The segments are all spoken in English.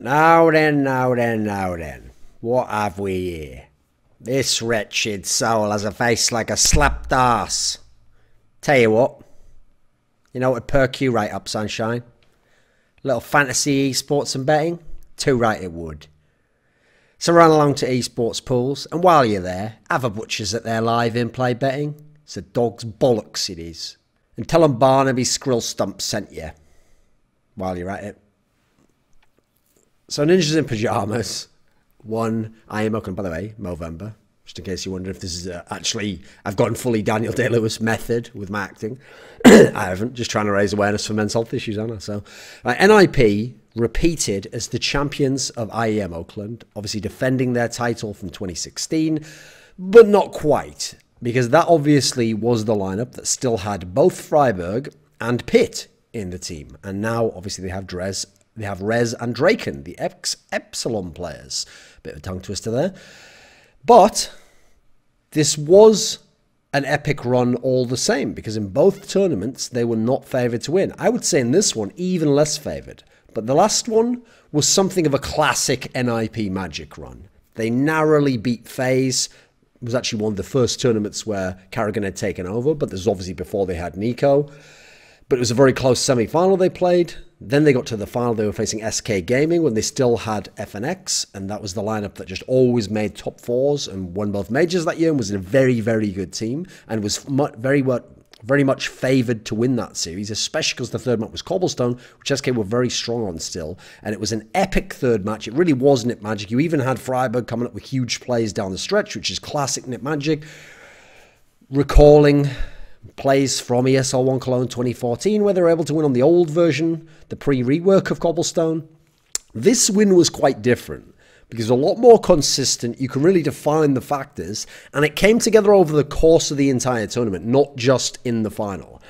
Now then. What have we here? This wretched soul has a face like a slapped arse. Tell you what. You know what would perk you right up, sunshine? Little fantasy esports and betting? Too right it would. So run along to esports pools, and while you're there, have a butchers at their live in-play betting. It's a dog's bollocks it is. And tell them Barnaby Skrill Stump sent you. While you're at it. So Ninjas in Pyjamas won IEM Oakland, by the way, Movember. Just in case you wonder if this is actually, I've gone fully Daniel Day-Lewis method with my acting. I haven't, just trying to raise awareness for men's health issues, Anna. So NiP repeated as the champions of IEM Oakland, obviously defending their title from 2016, but not quite, because that obviously was the lineup that still had both Freiburg and Pitt in the team. And now, obviously, they have Rez and Draken, the ex-Epsilon players. Bit of a tongue twister there. But this was an epic run all the same, because in both tournaments, they were not favoured to win. I would say in this one, even less favoured. But the last one was something of a classic NiP magic run. They narrowly beat FaZe. It was actually one of the first tournaments where Carrigan had taken over, but this was obviously before they had Nico. But it was a very close semi-final they played. Then they got to the final. They were facing SK Gaming when they still had FNX. And that was the lineup that just always made top fours and won both majors that year and was a very, very good team. And was very much favoured to win that series, especially because the third match was Cobblestone, which SK were very strong on still. And it was an epic third match. It really was NiP Magic. You even had Freiburg coming up with huge plays down the stretch, which is classic NiP Magic. Recalling plays from ESL 1 Cologne 2014, where they were able to win on the old version, the pre-rework of Cobblestone. This win was quite different, because a lot more consistent. You can really define the factors, and it came together over the course of the entire tournament, not just in the final.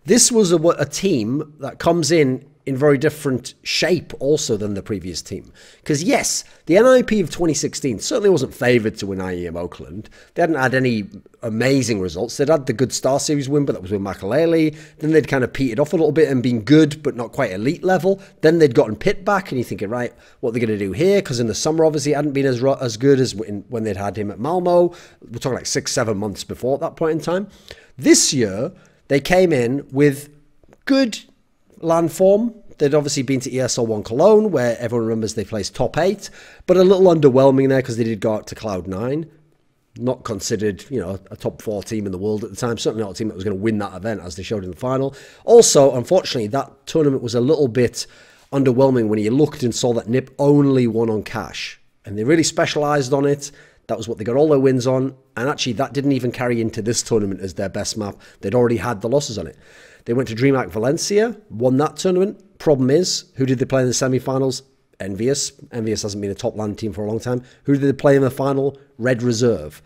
This was a team that comes in very different shape also than the previous team. Because yes, the NiP of 2016 certainly wasn't favoured to win IEM Oakland. They hadn't had any amazing results. They'd had the good Star Series win, but that was with Makalele. Then they'd kind of petered off a little bit and been good, but not quite elite level. Then they'd gotten Pitt back, and you're thinking, right, what are they going to do here? Because in the summer, obviously, it hadn't been as good as when they'd had him at Malmo. We're talking like 6-7 months before at that point in time. This year, they came in with good land form. They'd obviously been to ESL 1 Cologne, where everyone remembers they placed top 8, but a little underwhelming there because they did go out to Cloud9. Not considered, you know, a top 4 team in the world at the time. Certainly not a team that was going to win that event, as they showed in the final. Also, unfortunately, that tournament was a little bit underwhelming when you looked and saw that NiP only won on cash. And they really specialised on it. That was what they got all their wins on. And actually, that didn't even carry into this tournament as their best map. They'd already had the losses on it. They went to DreamHack Valencia, won that tournament. Problem is, who did they play in the semi-finals? Envious. Envious hasn't been a top LAN team for a long time. Who did they play in the final? Red Reserve.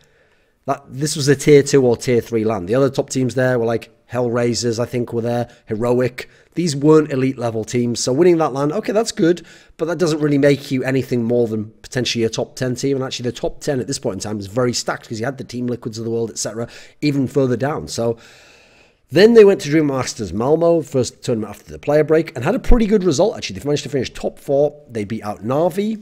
This was a tier 2 or tier 3 LAN. The other top teams there were like Hellraisers, I think, were there. Heroic. These weren't elite level teams. So winning that LAN, okay, that's good. But that doesn't really make you anything more than potentially a top 10 team. And actually the top 10 at this point in time is very stacked because you had the Team Liquids of the world, etc. even further down. So then they went to Dream Masters Malmo, first tournament after the player break, and had a pretty good result, actually. They managed to finish top 4. They beat out Na'Vi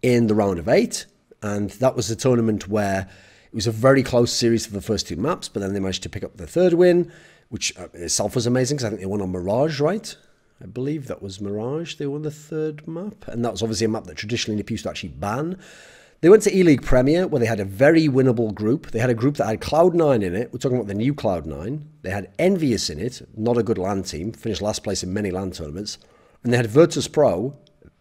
in the round of 8, and that was a tournament where it was a very close series for the first 2 maps, but then they managed to pick up the third win, which itself was amazing, because I think they won on Mirage, right? I believe that was Mirage. They won the third map, and that was obviously a map that traditionally NiP used to actually ban. They went to E-League Premier, where they had a very winnable group. They had a group that had Cloud9 in it. We're talking about the new Cloud9. They had Envious in it, not a good LAN team, finished last place in many LAN tournaments. And they had Virtus Pro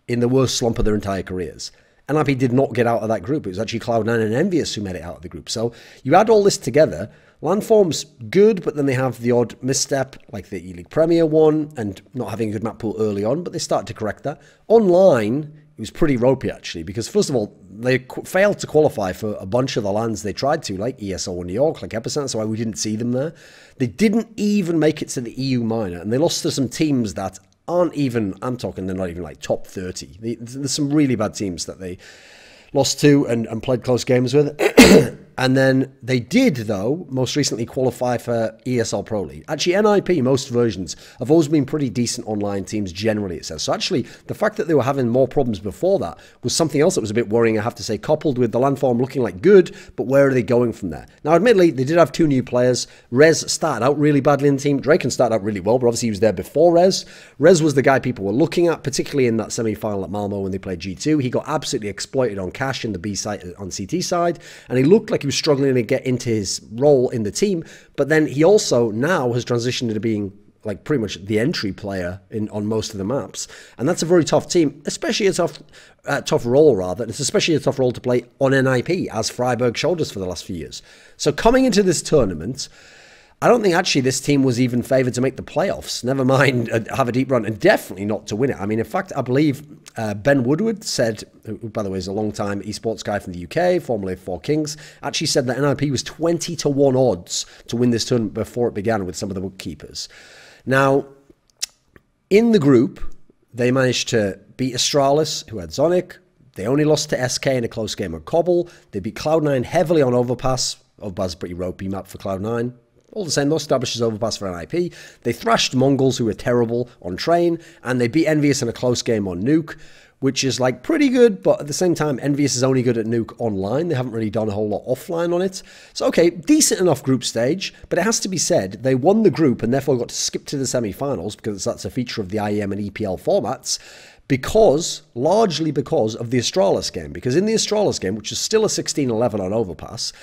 in the worst slump of their entire careers. NiP did not get out of that group. It was actually Cloud9 and Envious who made it out of the group. So you add all this together, LAN form's good, but then they have the odd misstep, like the E-League Premier one, and not having a good map pool early on, but they started to correct that. Online, it was pretty ropey, actually, because first of all, they failed to qualify for a bunch of the LANs they tried to, like ESL New York, like Epicenter, so we didn't see them there. They didn't even make it to the EU Minor, and they lost to some teams that aren't even, I'm talking, they're not even like top 30. There's some really bad teams that they lost to and played close games with. And then they did, though, most recently qualify for ESL Pro League. Actually, NiP, most versions, have always been pretty decent online teams, generally, it says. So actually, the fact that they were having more problems before that was something else that was a bit worrying, I have to say, coupled with the landform looking like good, but where are they going from there? Now, admittedly, they did have 2 new players. Rez started out really badly in the team. Draken started out really well, but obviously he was there before Rez. Rez was the guy people were looking at, particularly in that semi-final at Malmo when they played G2. He got absolutely exploited on Cash in the B side, on CT side, and he looked like he was struggling to get into his role in the team, but then he also now has transitioned into being like pretty much the entry player on most of the maps, and that's a very tough team, especially a tough role rather. It's especially a tough role to play on NiP, as Freiburg showed us for the last few years. So coming into this tournament, I don't think actually this team was even favoured to make the playoffs, never mind have a deep run, and definitely not to win it. I mean, in fact, I believe Ben Woodward said, who by the way is a long-time esports guy from the UK, formerly of 4Kings, actually said that NiP was 20-1 odds to win this tournament before it began with some of the bookkeepers. Now, in the group, they managed to beat Astralis, who had Zonic. They only lost to SK in a close game at Cobble. They beat Cloud9 heavily on Overpass. Overpass is a pretty ropey map for Cloud9. All the same, though, establishes Overpass for NiP. They thrashed Mongols, who were terrible, on Train, and they beat Envious in a close game on Nuke, which is like pretty good, but at the same time, Envious is only good at Nuke online. They haven't really done a whole lot offline on it. So, okay, decent enough group stage, but it has to be said, they won the group and therefore got to skip to the semi-finals, because that's a feature of the IEM and EPL formats, largely because of the Astralis game. Because in the Astralis game, which is still a 16-11 on Overpass,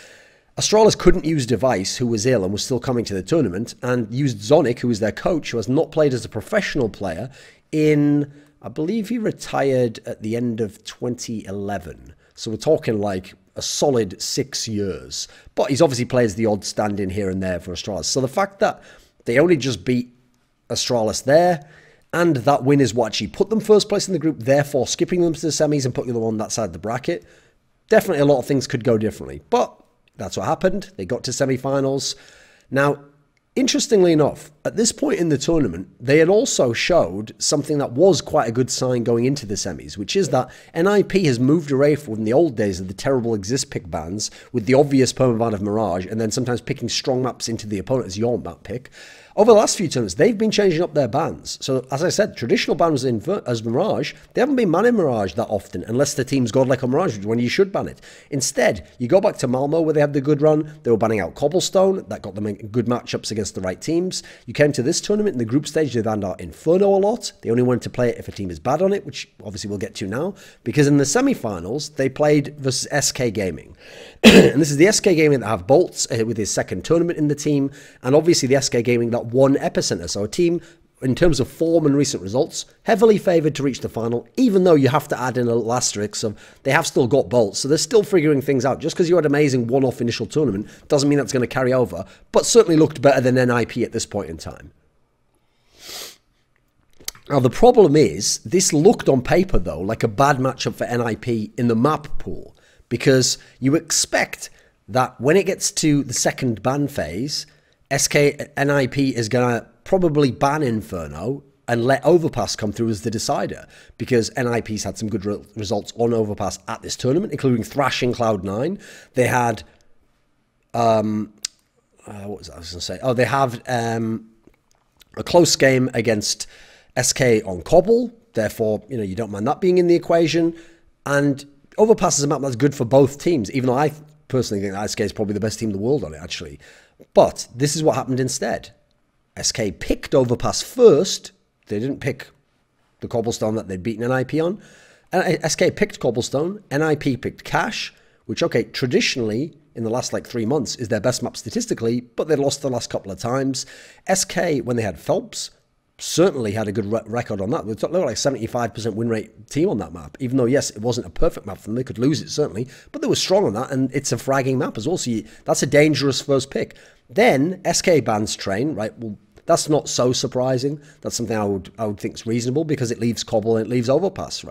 Astralis couldn't use Device, who was ill and was still coming to the tournament, and used Zonic, who is their coach, who has not played as a professional player in, I believe he retired at the end of 2011. So we're talking like a solid 6 years. But he's obviously plays the odd stand-in here and there for Astralis. So the fact that they only just beat Astralis there, and that win is what actually put them first place in the group, therefore skipping them to the semis and putting them on that side of the bracket, definitely a lot of things could go differently. But that's what happened. They got to semi-finals. Now, interestingly enough, at this point in the tournament, they had also showed something that was quite a good sign going into the semis, which is that NiP has moved away from the old days of the terrible exist pick bans with the obvious permaban of Mirage, and then sometimes picking strong maps into the opponent as your map pick. Over the last few tournaments, they've been changing up their bans. So, as I said, traditional bans as Mirage, they haven't been banning Mirage that often, unless the team's godlike on Mirage, when you should ban it. Instead, you go back to Malmo, where they had the good run. They were banning out Cobblestone. That got them in good matchups against the right teams. You came to this tournament, in the group stage, they banned out Inferno a lot. They only wanted to play it if a team is bad on it, which obviously we'll get to now. Because in the semi-finals, they played versus SK Gaming. And this is the SK Gaming that have Bolts with his second tournament in the team. And obviously the SK Gaming that won Epicenter. So a team, in terms of form and recent results, heavily favoured to reach the final, even though you have to add in a little asterisk of they have still got Bolts. So they're still figuring things out. Just because you had an amazing one-off initial tournament doesn't mean that's going to carry over, but certainly looked better than NiP at this point in time. Now, the problem is, this looked on paper, though, like a bad matchup for NiP in the map pool, because you expect that when it gets to the second ban phase, NiP is going to probably ban Inferno and let Overpass come through as the decider, because NiP's had some good results on Overpass at this tournament, including thrashing Cloud9. They had, what was I was going to say? Oh, they have a close game against SK on Cobble. Therefore, you know, you don't mind that being in the equation. And Overpass is a map that's good for both teams, even though I personally think that SK is probably the best team in the world on it, actually. But this is what happened instead. SK picked Overpass first. They didn't pick the Cobblestone that they'd beaten NiP on. SK picked Cobblestone. NiP picked Cash, which, okay, traditionally, in the last like 3 months, is their best map statistically, but they lost the last couple of times. SK, when they had Phelps, certainly had a good record on that. They were like 75% win rate team on that map, even though, yes, it wasn't a perfect map for them. They could lose it, certainly, but they were strong on that, and it's a fragging map as well, so that's a dangerous first pick. Then SK bans Train, right? Well, that's not so surprising. That's something I would think is reasonable, because it leaves Cobble and it leaves Overpass,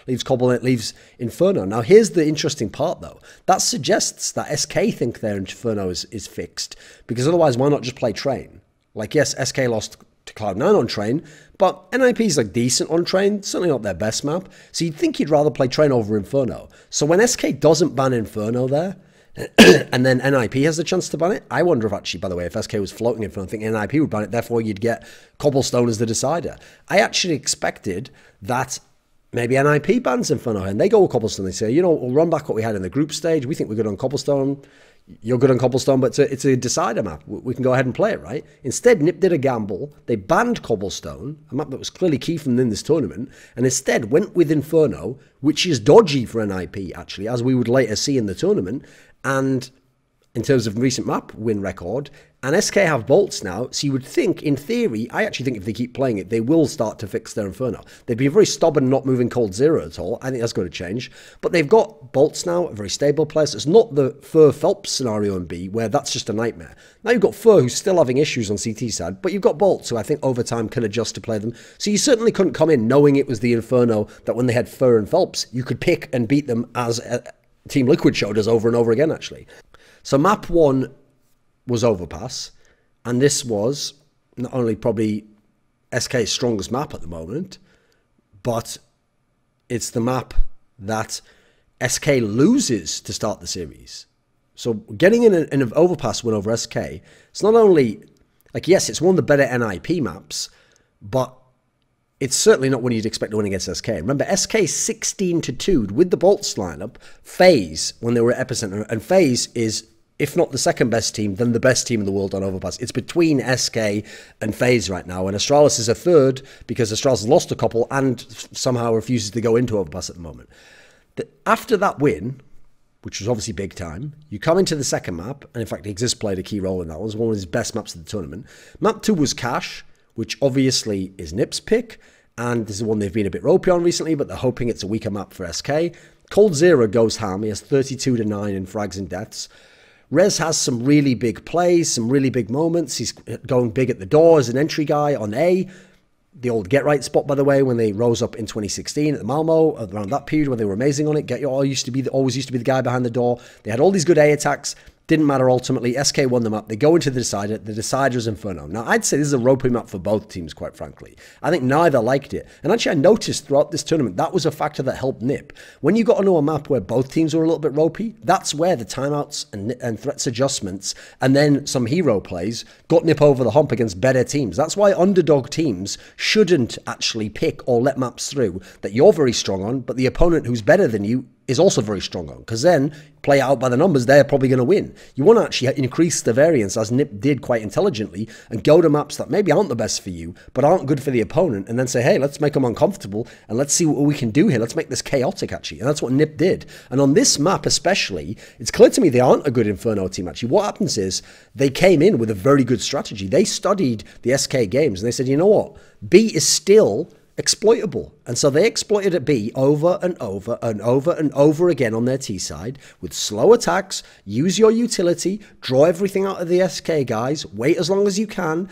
leaves Cobble and it leaves Inferno. Now, here's the interesting part, though. That suggests that SK think their Inferno is fixed, because otherwise, why not just play Train? Like, yes, SK lost to Cloud9 on Train, but NiP is like decent on Train, certainly not their best map. So you'd think you'd rather play Train over Inferno. So when SK doesn't ban Inferno there, And then NiP has the chance to ban it. I wonder if actually, by the way, if SK was floating in front, I think NiP would ban it. Therefore, you'd get Cobblestone as the decider. I actually expected that maybe NiP bans Inferno and they go with Cobblestone. They say, you know, we'll run back what we had in the group stage. We think we're good on Cobblestone. You're good on Cobblestone, but it's a decider map. We can go ahead and play it, right? Instead, NiP did a gamble. They banned Cobblestone, a map that was clearly key for them in this tournament, and instead went with Inferno, which is dodgy for NiP, actually, as we would later see in the tournament. And in terms of recent map win record, and SK have bolts now, so you would think, in theory, I actually think if they keep playing it, they will start to fix their Inferno. They've been very stubborn not moving Cold Zero at all. I think that's going to change. But they've got bolts now, a very stable player. So it's not the Fur Phelps scenario in B, where that's just a nightmare. Now you've got Fur, who's still having issues on CT side, but you've got bolts, who I think over time can adjust to play them. So you certainly couldn't come in knowing it was the Inferno that when they had Fur and Phelps, you could pick and beat them as Team Liquid showed us over and over again, actually. So map 1 was Overpass, and this was not only probably SK's strongest map at the moment, but it's the map that SK loses to start the series. So getting in an Overpass win over SK, it's not only, like, yes, it's one of the better NiP maps, but it's certainly not one you'd expect to win against SK. Remember, SK 16-2 with the bolts lineup, FaZe, when they were at Epicenter, and FaZe is, if not the second best team, then the best team in the world on Overpass. It's between SK and FaZe right now, and Astralis is a third because Astralis has lost a couple and somehow refuses to go into Overpass at the moment. After that win, which was obviously big time, you come into the second map, and in fact, Exist played a key role in that. It was one of his best maps of the tournament. Map 2 was Cash, which obviously is NiP's pick, and this is one they've been a bit ropey on recently, but they're hoping it's a weaker map for SK. Cold Zero goes ham. He has 32-9 in frags and deaths. Rez has some really big plays, some really big moments. He's going big at the door as an entry guy on A. The old Get Right spot, by the way, when they rose up in 2016 at the Malmo, around that period when they were amazing on it. Always used to be the guy behind the door. They had all these good A attacks. Didn't matter ultimately. SK won the map. They go into the decider. The decider is Inferno. Now, I'd say this is a ropey map for both teams, quite frankly. I think neither liked it. And actually, I noticed throughout this tournament, that was a factor that helped NiP. When you got onto a map where both teams were a little bit ropey, that's where the timeouts and threats adjustments and then some hero plays got NiP over the hump against better teams. That's why underdog teams shouldn't actually pick or let maps through that you're very strong on, but the opponent who's better than you is also very strong on, because then play out by the numbers, they're probably going to win. You want to actually increase the variance, as NiP did quite intelligently, and go to maps that maybe aren't the best for you, but aren't good for the opponent, and then say, hey, let's make them uncomfortable, and let's see what we can do here. Let's make this chaotic, actually. And that's what NiP did. And on this map especially, it's clear to me they aren't a good Inferno team, actually. What happens is, they came in with a very good strategy. They studied the SK games, and they said, you know what? B is still exploitable. And so they exploited at B over and over and over and over again on their T side with slow attacks. Use your utility, draw everything out of the SK guys, wait as long as you can,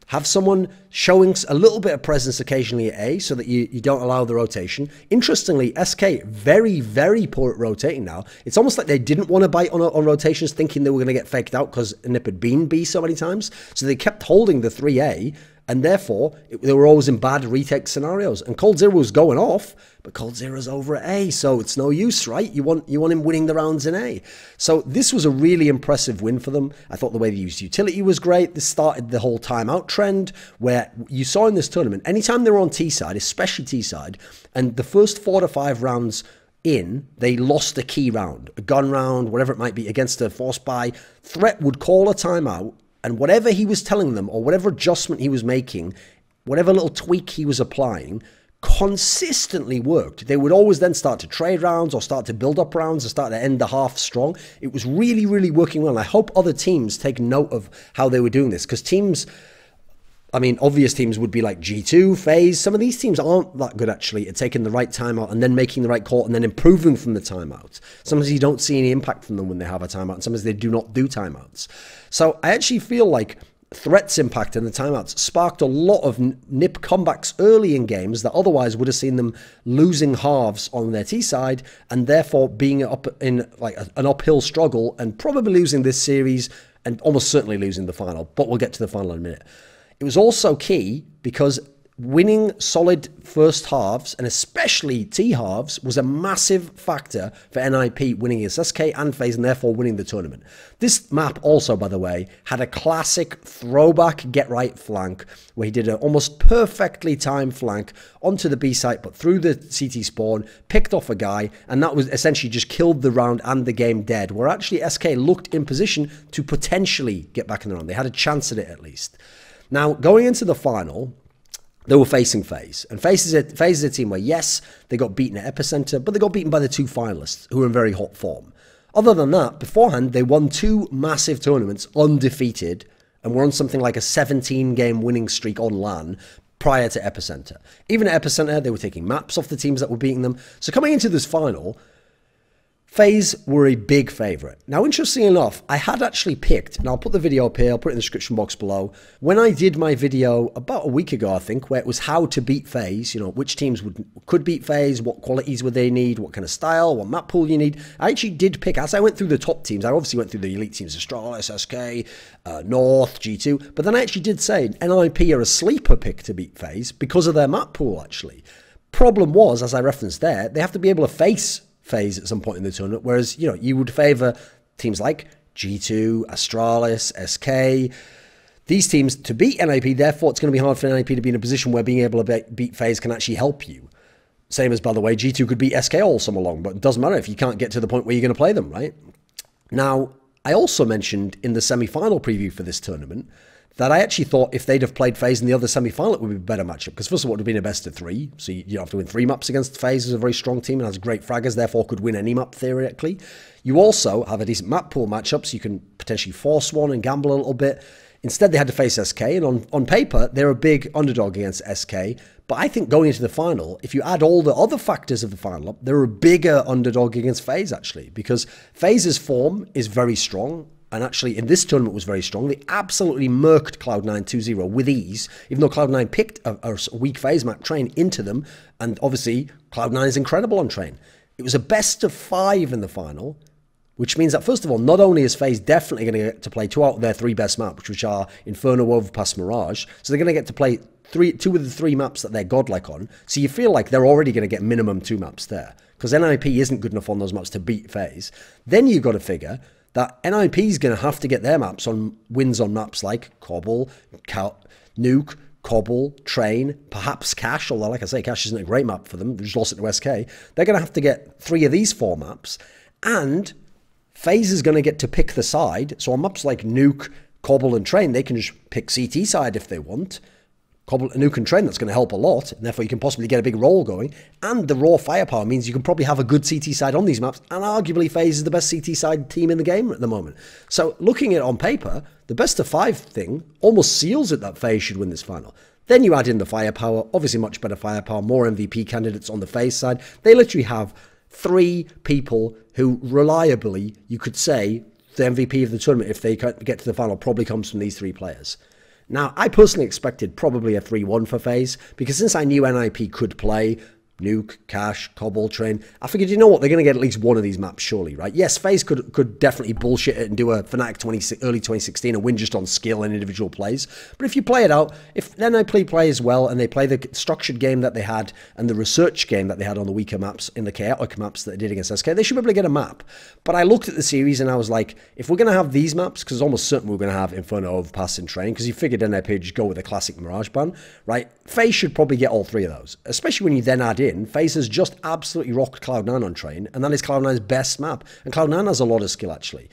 have someone showing a little bit of presence occasionally at A so that you don't allow the rotation. Interestingly, SK very, very poor at rotating now. It's almost like they didn't want to bite on rotations, thinking they were going to get faked out because NiP had been B so many times. So they kept holding the 3A, and therefore, they were always in bad retake scenarios. And Cold Zero was going off, but Cold Zero's over at A, so it's no use, right? You want him winning the rounds in A. So this was a really impressive win for them. I thought the way they used utility was great. This started the whole timeout trend, where you saw in this tournament, anytime they were on T side, especially T side, and the first 4 to 5 rounds in, they lost a key round, a gun round, whatever it might be, against a force buy, Threat would call a timeout, and whatever he was telling them, or whatever adjustment he was making, whatever little tweak he was applying, consistently worked. They would always then start to trade rounds or start to build up rounds and start to end the half strong. It was really, really working well. And I hope other teams take note of how they were doing this, because teams, I mean, obvious teams would be like G2, FaZe. Some of these teams aren't that good, actually, at taking the right timeout and then making the right call and then improving from the timeout. Sometimes you don't see any impact from them when they have a timeout, and sometimes they do not do timeouts. So I actually feel like Threat's impact in the timeouts sparked a lot of NiP comebacks early in games that otherwise would have seen them losing halves on their T side, and therefore being up in like an uphill struggle and probably losing this series and almost certainly losing the final. But we'll get to the final in a minute. It was also key because winning solid first halves, and especially T-halves, was a massive factor for NiP winning against SK and FaZe and therefore winning the tournament. This map also, by the way, had a classic throwback get-right flank where he did an almost perfectly timed flank onto the B site but through the CT spawn, picked off a guy, and that was essentially just killed the round and the game dead, where actually SK looked in position to potentially get back in the round. They had a chance at it at least. Now, going into the final, they were facing FaZe. And FaZe is a team where, yes, they got beaten at Epicenter, but they got beaten by the two finalists who were in very hot form. Other than that, beforehand, they won 2 massive tournaments undefeated and were on something like a 17-game winning streak on LAN prior to Epicenter. Even at Epicenter, they were taking maps off the teams that were beating them. So coming into this final, FaZe were a big favourite. Now, interestingly enough, I had actually picked, and I'll put the video up here, I'll put it in the description box below, when I did my video about a week ago, I think, where it was how to beat FaZe, you know, which teams could beat FaZe, what qualities would they need, what kind of style, what map pool you need. I actually did pick, as I went through the top teams, I obviously went through the elite teams, Astralis, SK, North, G2, but then I actually did say NiP are a sleeper pick to beat FaZe because of their map pool, actually. Problem was, as I referenced there, they have to be able to face FaZe at some point in the tournament, whereas, you know, you would favour teams like G2, Astralis, SK, these teams to beat NiP, therefore it's going to be hard for NiP to be in a position where being able to beat FaZe can actually help you. Same as, by the way, G2 could beat SK all summer long, but it doesn't matter if you can't get to the point where you're going to play them, right? Now, I also mentioned in the semi-final preview for this tournament that I actually thought if they'd have played FaZe in the other semi-final, it would be a better matchup. Because first of all, it would have been a best of 3. So you don't have to win 3 maps against FaZe, who's a very strong team and has great fraggers, therefore could win any map theoretically. You also have a decent map pool matchup, so you can potentially force one and gamble a little bit. Instead, they had to face SK, and on paper, they're a big underdog against SK. But I think going into the final, if you add all the other factors of the final up, they're a bigger underdog against FaZe, actually. Because FaZe's form is very strong. And actually, in this tournament was very strong. They absolutely murked Cloud9 2-0 with ease, even though Cloud9 picked a weak FaZe map Train into them. And obviously, Cloud9 is incredible on Train. It was a best of 5 in the final, which means that, first of all, not only is FaZe definitely going to get to play 2 out of their 3 best maps, which are Inferno, Overpass, Mirage. So they're going to get to play 2 of the 3 maps that they're godlike on. So you feel like they're already going to get minimum 2 maps there. Because NiP isn't good enough on those maps to beat FaZe. Then you've got to figure that NiP is going to have to get their maps on wins on maps like Cobble, Nuke, Cobble, Train, perhaps Cash, although like I say, Cash isn't a great map for them. They just lost it to SK. They're going to have to get 3 of these 4 maps, and FaZe is going to get to pick the side. So on maps like Nuke, Cobble, and Train, they can just pick CT side if they want. Cobble, Nuke, and Train, that's going to help a lot, and therefore you can possibly get a big roll going. And the raw firepower means you can probably have a good CT side on these maps, and arguably FaZe is the best CT side team in the game at the moment. So looking at it on paper, the best of 5 thing almost seals it that FaZe should win this final. Then you add in the firepower, obviously much better firepower, more MVP candidates on the FaZe side. They literally have 3 people who reliably, you could say, the MVP of the tournament, if they get to the final, probably comes from these 3 players. Now, I personally expected probably a 3-1 for FaZe, because since I knew NiP could play Nuke, Cash, Cobble, Train, I figured, you know what, they're going to get at least one of these maps, surely, right? Yes, FaZe could definitely bullshit it and do a Fnatic early 2016 and win just on skill and individual plays. But if you play it out, if NiP plays well and they play the structured game that they had and the research game that they had on the weaker maps, in the chaotic maps that they did against SK, they should be able to get a map. But I looked at the series and I was like, if we're going to have these maps, because it's almost certain we're going to have Inferno, Overpass, and Train, because you figured NiP would just go with a classic Mirage ban, right? FaZe should probably get all 3 of those, especially when you then add in, FaZe has just absolutely rocked Cloud9 on Train, and that is Cloud9's best map. And Cloud9 has a lot of skill, actually.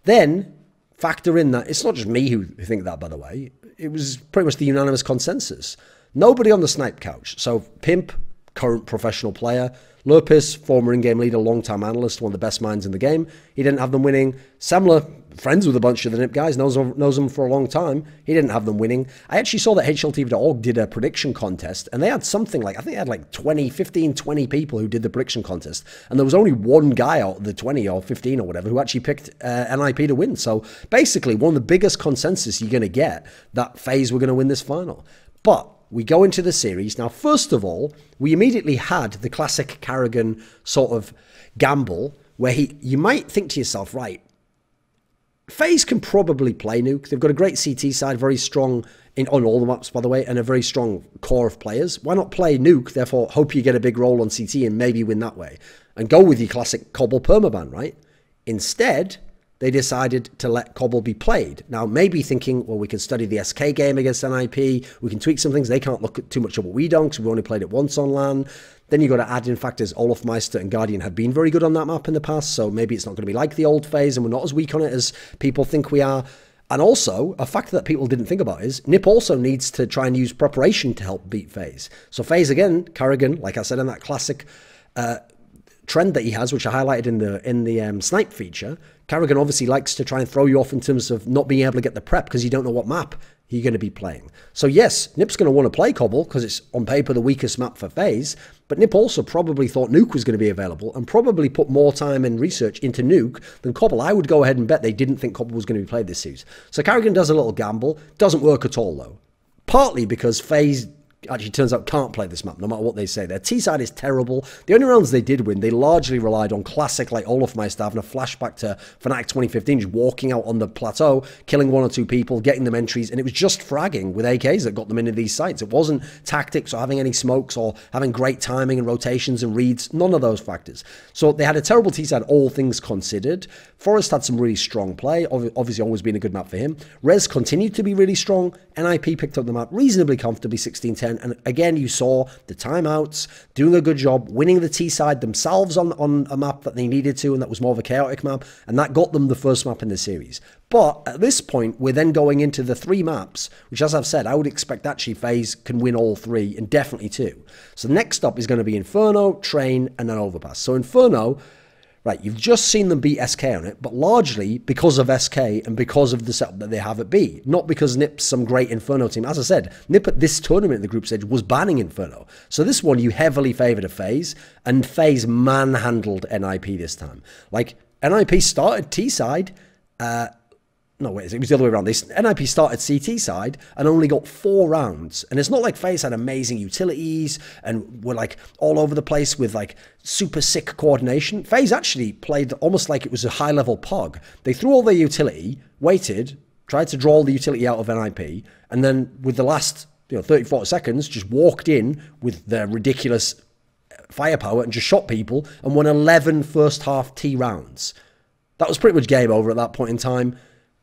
Then, factor in that, it's not just me who think that, by the way. It was pretty much the unanimous consensus. Nobody on the snipe couch. So, Pimp, current professional player. Lurpis, former in-game leader, long-time analyst, one of the best minds in the game. He didn't have them winning. Semler, friends with a bunch of the NiP guys, knows them for a long time. He didn't have them winning. I actually saw that HLTV.org did a prediction contest, and they had something like, I think they had like 15, 20 people who did the prediction contest, and there was only one guy out of the 20 or 15 or whatever who actually picked NiP to win. So basically, one of the biggest consensus you're going to get that FaZe were going to win this final. But we go into the series. Now, first of all, we immediately had the classic Carrigan sort of gamble where you might think to yourself, right, FaZe can probably play Nuke. They've got a great CT side, very strong on all the maps, by the way, and a very strong core of players. Why not play Nuke, therefore hope you get a big role on CT and maybe win that way? And go with your classic Cobble permaban, right? Instead, they decided to let Cobble be played. Now, maybe thinking, well, we can study the SK game against NiP, we can tweak some things. They can't look at too much at what we don't because we've only played it once on LAN. Then you've got to add in factors. Olofmeister and Guardian have been very good on that map in the past, so maybe it's not going to be like the old FaZe and we're not as weak on it as people think we are. And also, a factor that people didn't think about is NiP also needs to try and use preparation to help beat FaZe. So FaZe, again, Karrigan, like I said in that classic trend that he has, which I highlighted in the snipe feature, Karrigan obviously likes to try and throw you off in terms of not being able to get the prep because you don't know what map you're going to be playing. So yes, NiP's going to want to play Cobble because it's on paper the weakest map for FaZe, but NiP also probably thought Nuke was going to be available and probably put more time and research into Nuke than Cobble. I would go ahead and bet they didn't think Cobble was going to be played this series. So Karrigan does a little gamble, doesn't work at all though. Partly because FaZe actually turns out can't play this map no matter what they say. Their T side is terrible. The only rounds they did win, they largely relied on classic like Olofmeister having a flashback to Fnatic 2015, just walking out on the plateau, killing one or two people, getting them entries, and it was just fragging with AKs that got them into these sites. It wasn't tactics or having any smokes or having great timing and rotations and reads, none of those factors. So they had a terrible T side, all things considered. Forest had some really strong play, obviously always been a good map for him. Rez continued to be really strong. NiP picked up the map reasonably comfortably, 16-10. And again, you saw the timeouts, doing a good job, winning the T side themselves on a map that they needed to, and that was more of a chaotic map, and that got them the first map in the series. But at this point, we're then going into the 3 maps, which, as I've said, I would expect actually FaZe can win all 3, and definitely 2. So next up is going to be Inferno, Train, and then Overpass. So Inferno, right, you've just seen them beat SK on it, but largely because of SK and because of the setup that they have at B. Not because NiP's some great Inferno team. As I said, NiP at this tournament in the group stage was banning Inferno. So this one, you heavily favoured a FaZe, and FaZe manhandled NiP this time. Like, NiP started T side, no, wait, it was the other way around. NiP started CT side and only got 4 rounds. And it's not like FaZe had amazing utilities and were like all over the place with like super sick coordination. FaZe actually played almost like it was a high-level POG. They threw all their utility, waited, tried to draw all the utility out of NiP, and then with the last 30, 40 seconds, just walked in with their ridiculous firepower and just shot people and won 11 first half T rounds. That was pretty much game over at that point in time.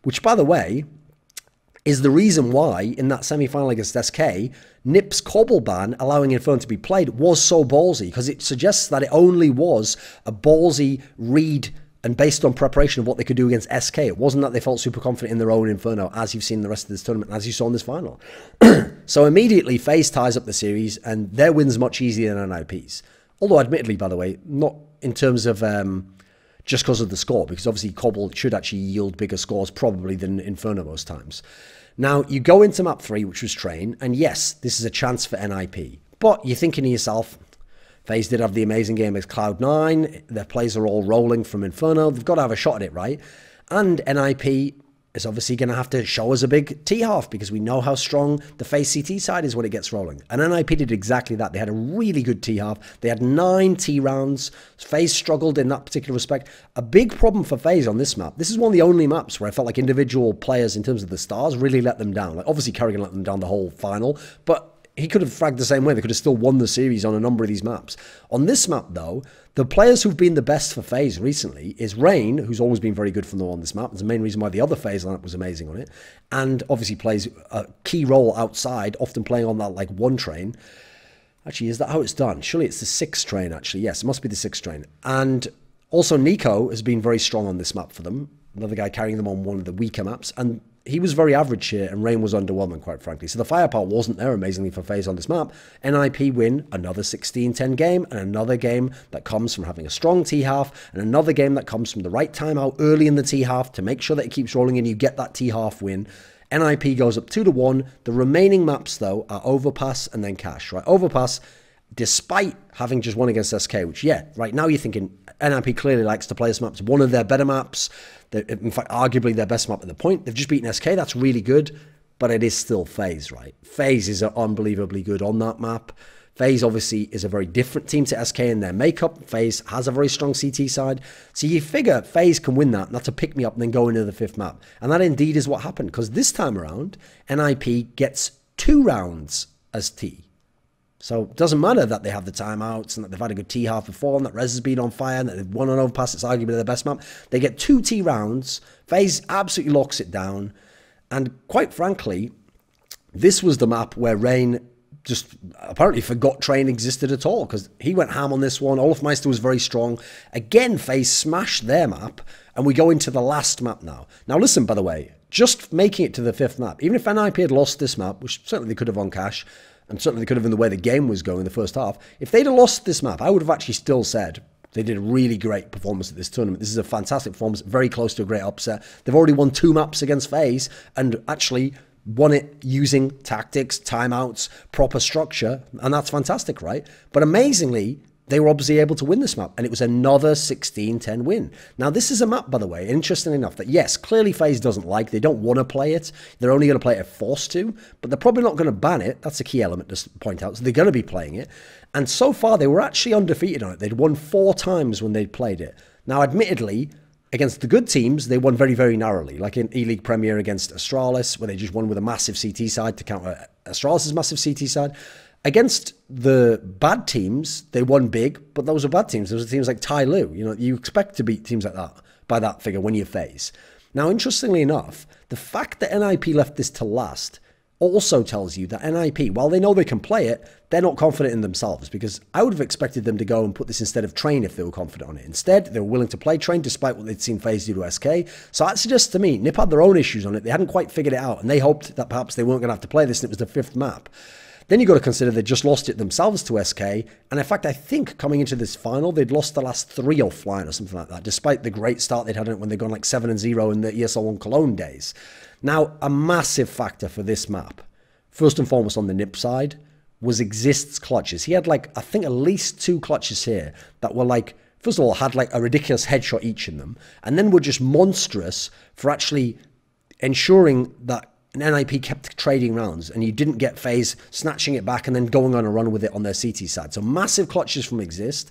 Which, by the way, is the reason why in that semi-final against SK, NiP's Cobble ban, allowing Inferno to be played, was so ballsy, because it suggests that it only was a ballsy read and based on preparation of what they could do against SK. It wasn't that they felt super confident in their own Inferno, as you've seen in the rest of this tournament, as you saw in this final. So immediately, FaZe ties up the series, and their win's much easier than NiP's. Although, admittedly, by the way, not in terms of just because of the score, because obviously Cobble should actually yield bigger scores probably than Inferno most times. Now, you go into map 3, which was Train, and yes, this is a chance for NiP. But you're thinking to yourself, FaZe did have the amazing game as Cloud9, their plays are all rolling from Inferno, they've got to have a shot at it, right? And NiP is obviously going to have to show us a big T-half because we know how strong the FaZe CT side is when it gets rolling. And NiP did exactly that. They had a really good T-half. They had 9 T rounds. FaZe struggled in that particular respect. A big problem for FaZe on this map. This is one of the only maps where I felt like individual players in terms of the stars really let them down. Like obviously Karrigan let them down the whole final, but he could have fragged the same way. They could have still won the series on a number of these maps. On this map, though, the players who've been the best for FaZe recently is Rain, who's always been very good from on this map. It's the main reason why the other FaZe lineup was amazing on it. And obviously plays a key role outside, often playing on that like 1 train. Actually, is that how it's done? Surely it's the 6 train, actually. Yes, it must be the 6 train. And also Nico has been very strong on this map for them. Another guy carrying them on one of the weaker maps. And he was very average here, and Rain was underwhelming, quite frankly. So the firepower wasn't there, amazingly, for FaZe on this map. NiP win another 16-10 game, and another game that comes from having a strong T-half, and another game that comes from the right timeout early in the T-half to make sure that it keeps rolling and you get that T-half win. NiP goes up 2-1. The remaining maps, though, are Overpass and then Cash, right? Overpass, despite having just won against SK, which, yeah, right now you're thinking NiP clearly likes to play this map. It's one of their better maps. In fact, arguably their best map at the point. They've just beaten SK. That's really good, but it is still FaZe, right? FaZe is unbelievably good on that map. FaZe obviously is a very different team to SK in their makeup. FaZe has a very strong CT side. So you figure FaZe can win that, not to pick me up and then go into the 5th map. And that indeed is what happened, because this time around, NiP gets 2 rounds as T. So it doesn't matter that they have the timeouts and that they've had a good T half before and that Rez has been on fire and that they've won an overpass. It's arguably their best map. They get 2 T rounds. FaZe absolutely locks it down. And quite frankly, this was the map where Rain just apparently forgot Train existed at all, because he went ham on this one. Olafmeister was very strong. Again, FaZe smashed their map, and we go into the last map now. Now listen, by the way, just making it to the 5th map, even if NiP had lost this map, which certainly they could have on cash, and certainly they could have in the way the game was going in the first half, if they'd have lost this map, I would have actually still said they did a really great performance at this tournament. This is a fantastic performance, very close to a great upset. They've already won 2 maps against FaZe, and actually won it using tactics, timeouts, proper structure, and that's fantastic, right? But amazingly, they were obviously able to win this map, and it was another 16-10 win. Now, this is a map, by the way, interesting enough, that yes, clearly FaZe doesn't like, they don't want to play it, they're only going to play it if forced to, but they're probably not going to ban it. That's a key element to point out, so they're going to be playing it, and so far, they were actually undefeated on it. They'd won 4 times when they'd played it. Now, admittedly, against the good teams, they won very, very narrowly, like in E-League Premier against Astralis, where they just won with a massive CT side to counter Astralis' massive CT side. Against the bad teams, they won big, but those are bad teams. Those are teams like Tai Lu. You know, you expect to beat teams like that by that figure when you FaZe. Now, interestingly enough, the fact that NiP left this to last also tells you that NiP, while they know they can play it, they're not confident in themselves, because I would have expected them to go and put this instead of Train if they were confident on it. Instead, they were willing to play Train despite what they'd seen FaZe do to SK. So that suggests to me, NiP had their own issues on it. They hadn't quite figured it out, and they hoped that perhaps they weren't going to have to play this and it was the 5th map. Then you've got to consider they just lost it themselves to SK. And in fact, I think coming into this final, they'd lost the last 3 offline or something like that, despite the great start they'd had when they'd gone like 7-0 in the ESL1 Cologne days. Now, a massive factor for this map, first and foremost on the NiP side, was Exist's clutches. He had like, I think at least 2 clutches here that were like, first of all, had like a ridiculous headshot each in them, and then were just monstrous for actually ensuring that NiP kept trading rounds and you didn't get FaZe snatching it back and then going on a run with it on their CT side. So massive clutches from Exist.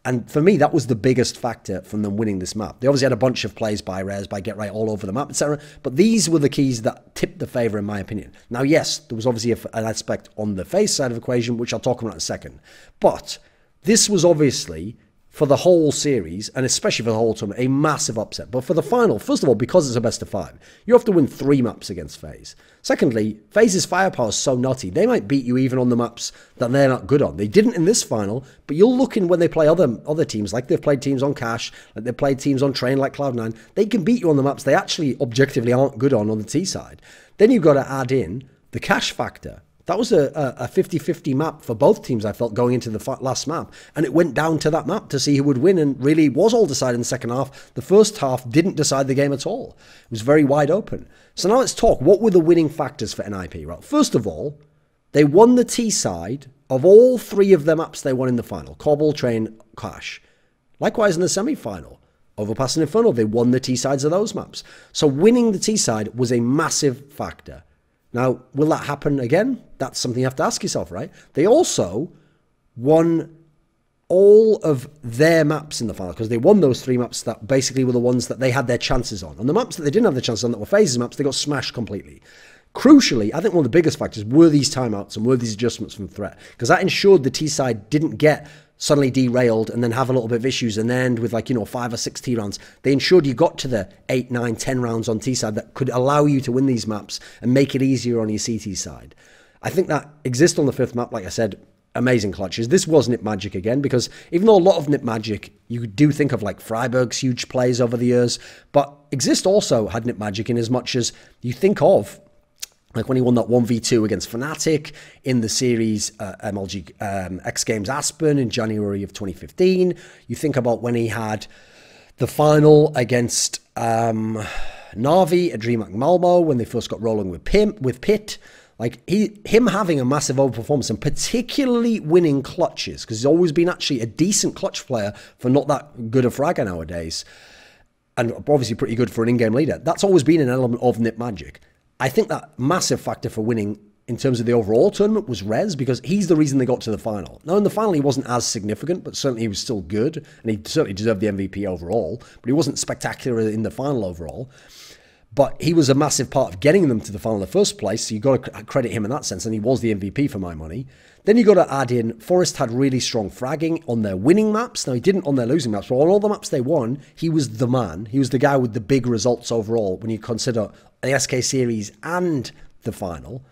And for me, that was the biggest factor from them winning this map. They obviously had a bunch of plays by Rez, by Get Right all over the map, etc. But these were the keys that tipped the favour, in my opinion. Now, yes, there was obviously an aspect on the FaZe side of the equation, which I'll talk about in a second. But this was obviously, for the whole series, and especially for the whole tournament, a massive upset. But for the final, first of all, because it's a best of 5, you have to win 3 maps against FaZe. Secondly, FaZe's firepower is so nutty, they might beat you even on the maps that they're not good on. They didn't in this final, but you'll look in when they play other teams, like they've played teams on Cash, like they've played teams on Train like Cloud9, they can beat you on the maps they actually objectively aren't good on the T side. Then you've got to add in the cash factor. That was a 50-50 map for both teams, I felt, going into the last map. And it went down to that map to see who would win, and really was all decided in the second half. The first half didn't decide the game at all. It was very wide open. So now let's talk. What were the winning factors for NiP? Right, first of all, they won the T side of all 3 of their maps they won in the final. Cobble, Train, Clash. Likewise in the semi-final. Overpass and Infernal, they won the T sides of those maps. So winning the T side was a massive factor. Now, will that happen again? That's something you have to ask yourself, right? They also won all of their maps in the final, because they won those 3 maps that basically were the ones that they had their chances on. And the maps that they didn't have their chances on, that were FaZe's maps, they got smashed completely. Crucially, I think one of the biggest factors were these timeouts and were these adjustments from Threat, because that ensured the T side didn't get suddenly derailed and then have a little bit of issues and then end with 5 or 6 T rounds. They ensured you got to the 8, 9, 10 rounds on T side that could allow you to win these maps and make it easier on your CT side. I think that Exist on the 5th map, like I said, amazing clutches. This was NiP Magic again, because even though a lot of NiP Magic, you do think of like Freiburg's huge plays over the years, but Exist also had NiP Magic in as much as you think of like when he won that 1v2 against Fnatic in the series MLG X Games Aspen in January of 2015. You think about when he had the final against Na'Vi at DreamHack Malmo when they first got rolling with Pitt. Like him having a massive overperformance and particularly winning clutches, because he's always been actually a decent clutch player for not that good a fragger nowadays, and obviously pretty good for an in-game leader. That's always been an element of NiP Magic. I think that massive factor for winning in terms of the overall tournament was Rez, because he's the reason they got to the final. Now, in the final, he wasn't as significant, but certainly he was still good, and he certainly deserved the MVP overall, but he wasn't spectacular in the final overall. But he was a massive part of getting them to the final in the first place, so you've got to credit him in that sense, and he was the MVP for my money. Then you've got to add in, Forest had really strong fragging on their winning maps. Now, he didn't on their losing maps, but on all the maps they won, he was the man. He was the guy with the big results overall when you consider the SK series and the final.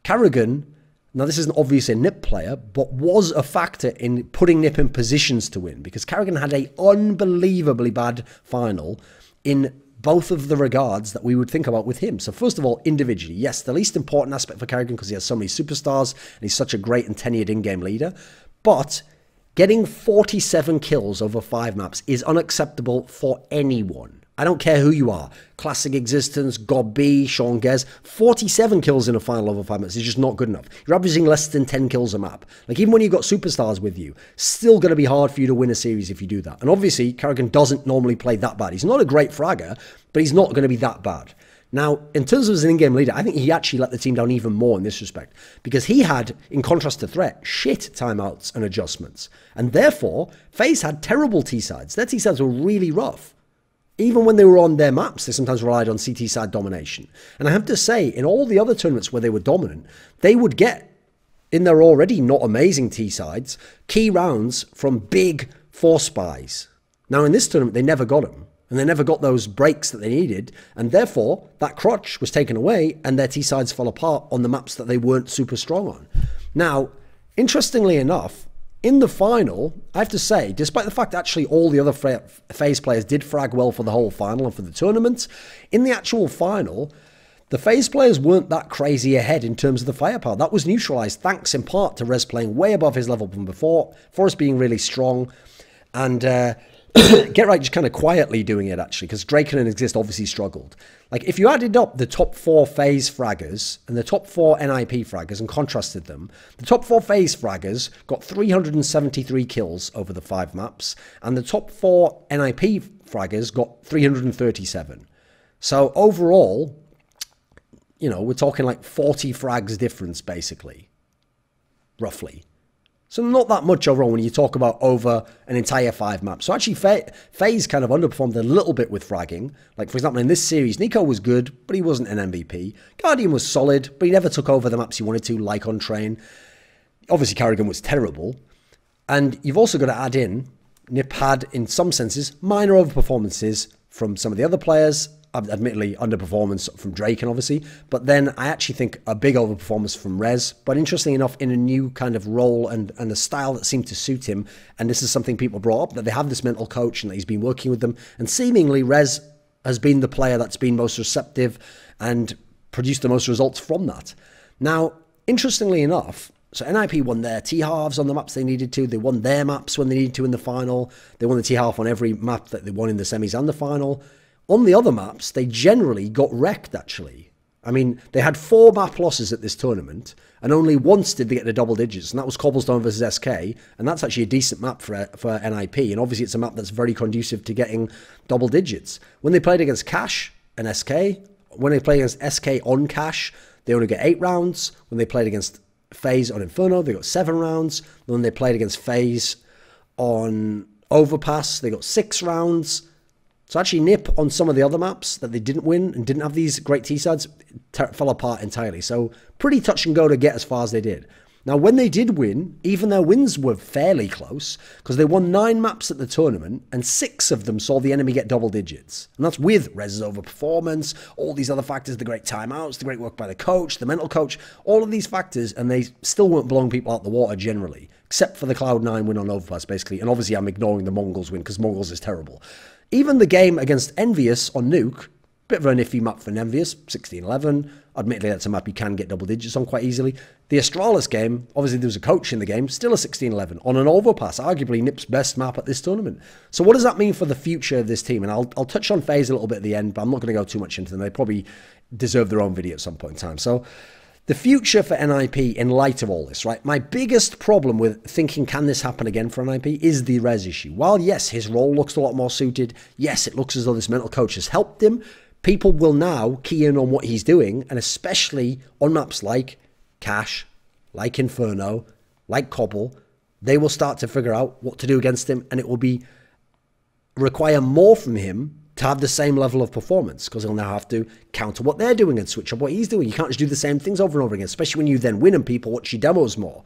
Carrigan, now this isn't obviously a NiP player, but was a factor in putting NiP in positions to win, because Carrigan had an unbelievably bad final in both of the regards that we would think about with him. So first of all, individually, yes, the least important aspect for Carrigan because he has so many superstars and he's such a great and tenured in-game leader, but getting 47 kills over 5 maps is unacceptable for anyone. I don't care who you are. Classic Existence, God B, Sean Gez. 47 kills in a final over 5 maps is just not good enough. You're averaging less than 10 kills a map. Like, even when you've got superstars with you, still going to be hard for you to win a series if you do that. And obviously, Carrigan doesn't normally play that bad. He's not a great fragger, but he's not going to be that bad. Now, in terms of as an in-game leader, I think he actually let the team down even more in this respect, because he had, in contrast to Threat, shit timeouts and adjustments. And therefore, FaZe had terrible T-sides. Their T-sides were really rough. Even when they were on their maps, they sometimes relied on CT side domination. And I have to say, in all the other tournaments where they were dominant, they would get, in their already not amazing T-sides, key rounds from big force buys. Now, in this tournament, they never got them. And they never got those breaks that they needed. And therefore, that crutch was taken away and their T-sides fell apart on the maps that they weren't super strong on. Now, interestingly enough, in the final, I have to say, despite the fact that actually all the other FaZe players did frag well for the whole final and for the tournament, in the actual final, the FaZe players weren't that crazy ahead in terms of the firepower. That was neutralized thanks in part to Rez playing way above his level from before, Forrest being really strong, and Get Right just kind of quietly doing it, actually, because Draken and Exist obviously struggled. Like, if you added up the top 4 FaZe fraggers and the top 4 NiP fraggers and contrasted them, the top 4 FaZe fraggers got 373 kills over the 5 maps, and the top 4 NiP fraggers got 337. So overall, you know, we're talking like 40 frags difference, basically, roughly. So not that much overall when you talk about over an entire 5 maps. So actually, FaZe kind of underperformed a little bit with fragging. Like, for example, in this series, Nico was good, but he wasn't an MVP. Guardian was solid, but he never took over the maps he wanted to, like on Train. Obviously, Carrigan was terrible. And you've also got to add in, NiP had, in some senses, minor overperformances from some of the other players. Admittedly, underperformance from Draken, obviously. But then I actually think a big overperformance from Rez. But interestingly enough, in a new kind of role and a style that seemed to suit him. And this is something people brought up, that they have this mental coach and that he's been working with them. And seemingly, Rez has been the player that's been most receptive and produced the most results from that. Now, interestingly enough, so NiP won their T-halves on the maps they needed to. They won their maps when they needed to in the final. They won the T-half on every map that they won in the semis and the final. On the other maps, they generally got wrecked, actually. I mean, they had 4 map losses at this tournament, and only once did they get to double digits, and that was Cobblestone versus SK, and that's actually a decent map for NiP, and obviously it's a map that's very conducive to getting double digits. When they played against Cash and SK, when they played against SK on Cash, they only get 8 rounds. When they played against FaZe on Inferno, they got 7 rounds. When they played against FaZe on Overpass, they got 6 rounds. So actually, NiP on some of the other maps that they didn't win and didn't have these great T-sides fell apart entirely. So pretty touch and go to get as far as they did. Now, when they did win, even their wins were fairly close because they won 9 maps at the tournament and 6 of them saw the enemy get double digits. And that's with Rez's overperformance, all these other factors, the great timeouts, the great work by the coach, the mental coach, all of these factors, and they still weren't blowing people out the water generally, except for the Cloud9 win on Overpass, basically. And obviously, I'm ignoring the Mongols win because Mongols is terrible. Even the game against Envious on Nuke, bit of an iffy map for Envious, 16-11. Admittedly, that's a map you can get double digits on quite easily. The Astralis game, obviously there was a coach in the game, still a 16-11 on an Overpass, arguably NiP's best map at this tournament. So what does that mean for the future of this team? And I'll touch on FaZe a little bit at the end, but I'm not going to go too much into them. They probably deserve their own video at some point in time. So the future for NiP in light of all this, right? My biggest problem with thinking, can this happen again for NiP, is the Rez issue. While, yes, his role looks a lot more suited, yes, it looks as though this mental coach has helped him, people will now key in on what he's doing, and especially on maps like Cash, like Inferno, like Cobble, they will start to figure out what to do against him, and it will require more from him to have the same level of performance, because he'll now have to counter what they're doing and switch up what he's doing. You can't just do the same things over and over again, especially when you then win and people watch your demos more.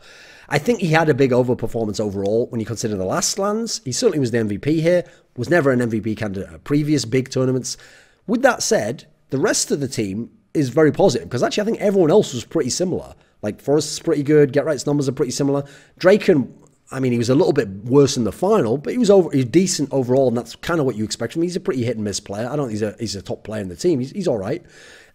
I think he had a big overperformance overall when you consider the last lands. He certainly was the MVP here, was never an MVP candidate at previous big tournaments. With that said, the rest of the team is very positive, because actually I think everyone else was pretty similar. Like Forrest's pretty good, Get Right's numbers are pretty similar. Draken, I mean, he was a little bit worse in the final, but he was decent overall, and that's kind of what you expect from him. He's a pretty hit and miss player. I don't think he's a top player in the team. He's all right.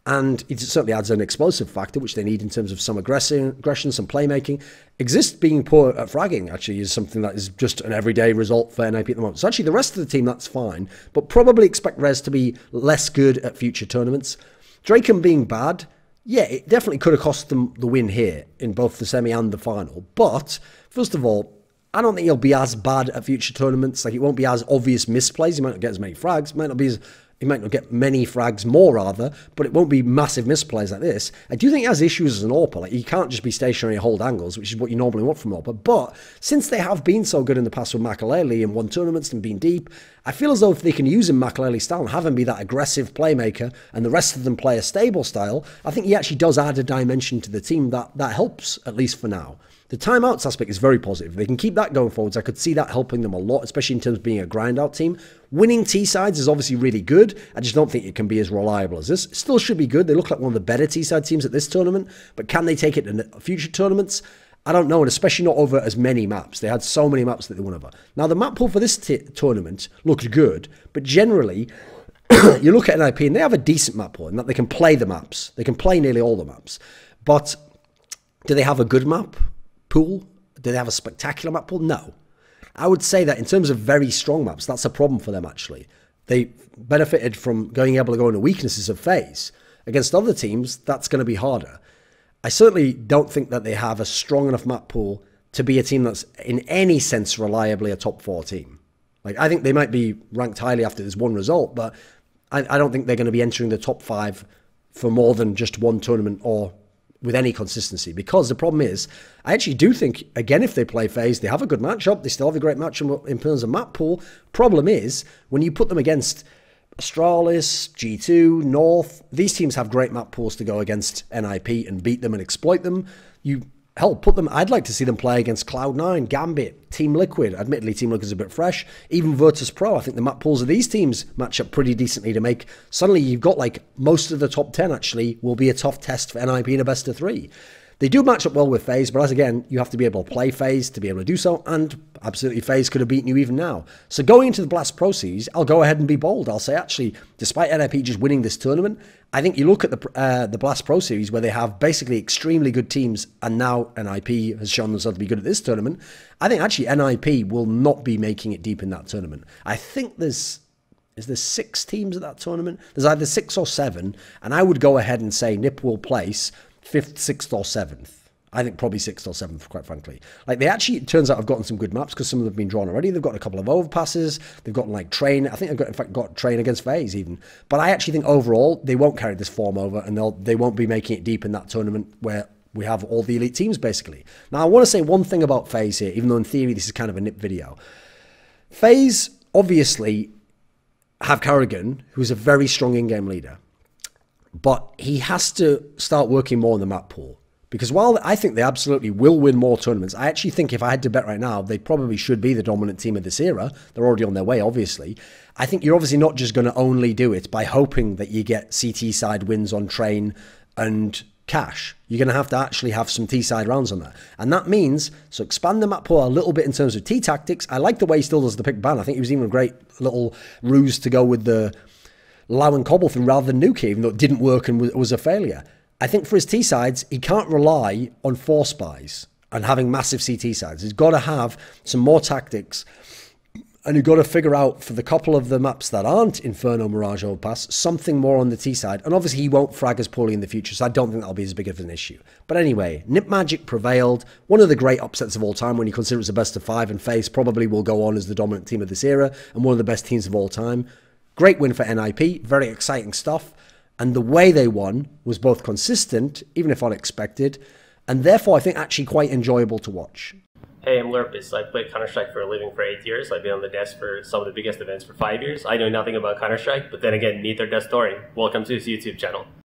And it certainly adds an explosive factor, which they need in terms of some aggression, some playmaking. Exist being poor at fragging, actually, is something that is just an everyday result for NiP at the moment. So actually, the rest of the team, that's fine. But probably expect Rez to be less good at future tournaments. Draken being bad, yeah, it definitely could have cost them the win here in both the semi and the final. But, first of all, I don't think he'll be as bad at future tournaments. Like, it won't be as obvious misplays. He might not get as many frags. He might not get many frags more, rather, but it won't be massive misplays like this. I do think he has issues as an AWPer. Like, he can't just be stationary and hold angles, which is what you normally want from AWPer. But since they have been so good in the past with Makaleli and won tournaments and been deep, I feel as though if they can use him Makaleli style and have him be that aggressive playmaker and the rest of them play a stable style, I think he actually does add a dimension to the team that helps, at least for now. The timeouts aspect is very positive. If they can keep that going forwards, I could see that helping them a lot, especially in terms of being a grind-out team. Winning T-sides is obviously really good. I just don't think it can be as reliable as this. It still should be good. They look like one of the better T-side teams at this tournament, but can they take it to future tournaments? I don't know, and especially not over as many maps. They had so many maps that they won over. Now, the map pool for this tournament looked good, but generally, you look at NiP and they have a decent map pool in that they can play the maps. They can play nearly all the maps. But do they have a good map pool? Do they have a spectacular map pool? No. I would say that in terms of very strong maps, that's a problem for them, actually. They benefited from being able to go into weaknesses of FaZe. Against other teams, that's going to be harder. I certainly don't think that they have a strong enough map pool to be a team that's in any sense reliably a top 4 team. Like, I think they might be ranked highly after this one result, but I don't think they're going to be entering the top 5 for more than just one tournament or with any consistency, because the problem is, I actually do think, again, if they play FaZe, they have a good matchup, they still have a great matchup in terms of map pool. Problem is, when you put them against Astralis, G2, North, these teams have great map pools to go against NiP and beat them and exploit them. I'd like to see them play against Cloud9, Gambit, Team Liquid. Admittedly, Team Liquid is a bit fresh. Even Virtus Pro, I think the map pools of these teams match up pretty decently to make. Suddenly, you've got like most of the top 10 actually will be a tough test for NiP in a best of 3. They do match up well with FaZe, but as again, you have to be able to play FaZe to be able to do so, and absolutely FaZe could have beaten you even now. So going into the Blast Pro Series, I'll go ahead and be bold. I'll say, actually, despite NiP just winning this tournament, I think you look at the Blast Pro Series where they have basically extremely good teams, and now NiP has shown themselves to be good at this tournament. I think actually NiP will not be making it deep in that tournament. I think is there 6 teams at that tournament? There's either 6 or 7, and I would go ahead and say NiP will place 5th, 6th, or 7th. I think probably 6th or 7th, quite frankly. Like, they actually, it turns out, have gotten some good maps because some of them have been drawn already. They've got a couple of overpasses. They've gotten, like, Train. I think they've got, in fact, got Train against FaZe, even. But I actually think, overall, they won't carry this form over, and they won't be making it deep in that tournament where we have all the elite teams, basically. Now, I want to say one thing about FaZe here, even though, in theory, this is kind of a NiP video. FaZe, obviously, have Kerrigan, who's a very strong in-game leader. But he has to start working more on the map pool. Because while I think they absolutely will win more tournaments, I actually think if I had to bet right now, they probably should be the dominant team of this era. They're already on their way, obviously. I think you're obviously not just going to only do it by hoping that you get CT side wins on Train and Cash. You're going to actually have some T-side rounds on that. And that means, so expand the map pool a little bit in terms of T-tactics. I like the way he still does the pick ban. I think it was even a great little ruse to go with the Lau and Cobble through rather than Nuke, even though it didn't work and was a failure. I think for his T-sides, he can't rely on 4 spies and having massive CT sides. He's got to have some more tactics, and you've got to figure out, for the couple of the maps that aren't Inferno, Mirage, Overpass, something more on the T side. And obviously, he won't frag as poorly in the future, so I don't think that'll be as big of an issue. But anyway, NiP Magic prevailed. One of the great upsets of all time when you consider it's a best of 5, and FaZe probably will go on as the dominant team of this era and one of the best teams of all time. Great win for NiP, very exciting stuff. And the way they won was both consistent, even if unexpected, and therefore I think actually quite enjoyable to watch. Hey, I'm Lurpus. I played Counter-Strike for a living for 8 years. I've been on the desk for some of the biggest events for 5 years. I know nothing about Counter-Strike, but then again, neither does Thorin. Welcome to his YouTube channel.